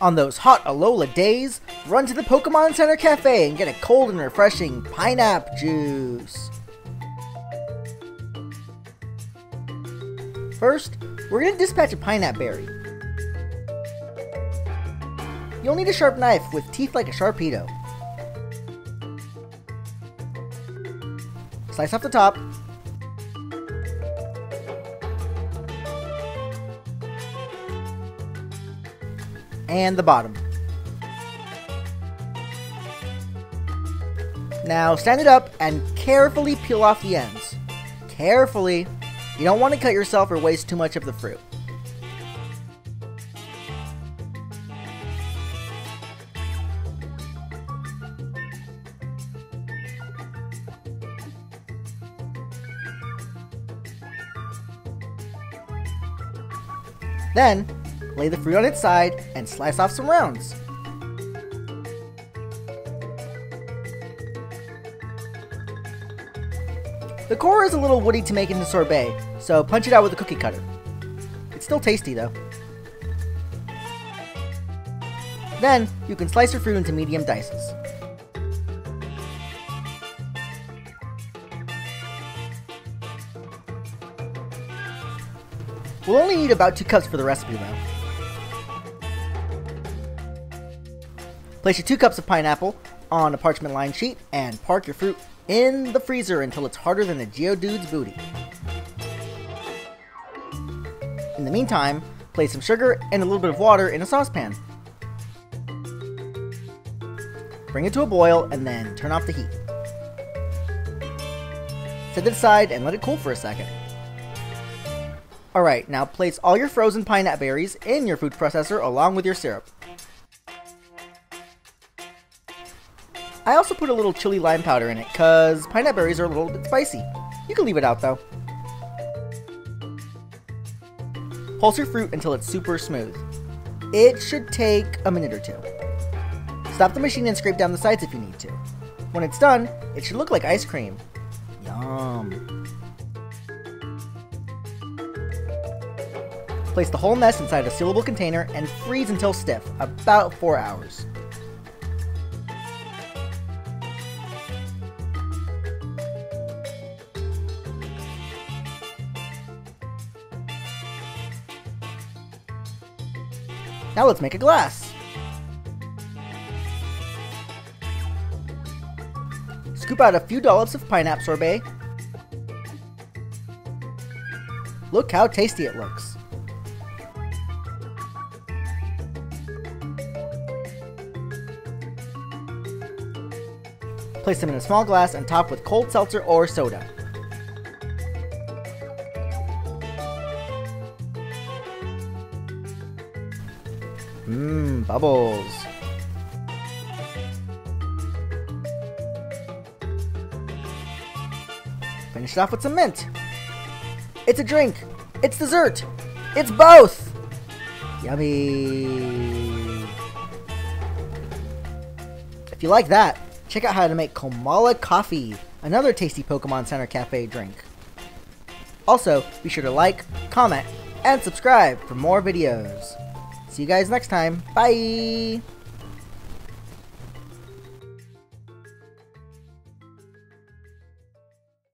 On those hot Alola days, run to the Pokemon Center Cafe and get a cold and refreshing Pinap Juice. First, we're going to dispatch a Pinap Berry. You'll need a sharp knife with teeth like a Sharpedo. Slice off the top. And the bottom. Now stand it up and carefully peel off the ends. Carefully. You don't want to cut yourself or waste too much of the fruit. Then, lay the fruit on its side and slice off some rounds. The core is a little woody to make into sorbet, so punch it out with a cookie cutter. It's still tasty though. Then, you can slice your fruit into medium dices. We'll only need about 2 cups for the recipe though. Place your 2 cups of pineapple on a parchment lined sheet and park your fruit in the freezer until it's harder than a Geodude's booty. In the meantime, place some sugar and a little bit of water in a saucepan. Bring it to a boil and then turn off the heat. Set it aside and let it cool for a second. Alright, now place all your frozen Pinap berries in your food processor along with your syrup. I also put a little chili lime powder in it, cause Pinap berries are a little bit spicy. You can leave it out though. Pulse your fruit until it's super smooth. It should take a minute or 2. Stop the machine and scrape down the sides if you need to. When it's done, it should look like ice cream. Yum. Place the whole mess inside a sealable container and freeze until stiff, about 4 hours. Now let's make a glass. Scoop out a few dollops of Pinap sorbet. Look how tasty it looks. Place them in a small glass and top with cold seltzer or soda. Mmm, bubbles. Finish it off with some mint. It's a drink. It's dessert. It's both. Yummy. If you like that, check out how to make Komala Coffee, another tasty Pokemon Center Cafe drink. Also, be sure to like, comment, and subscribe for more videos. See you guys next time. Bye!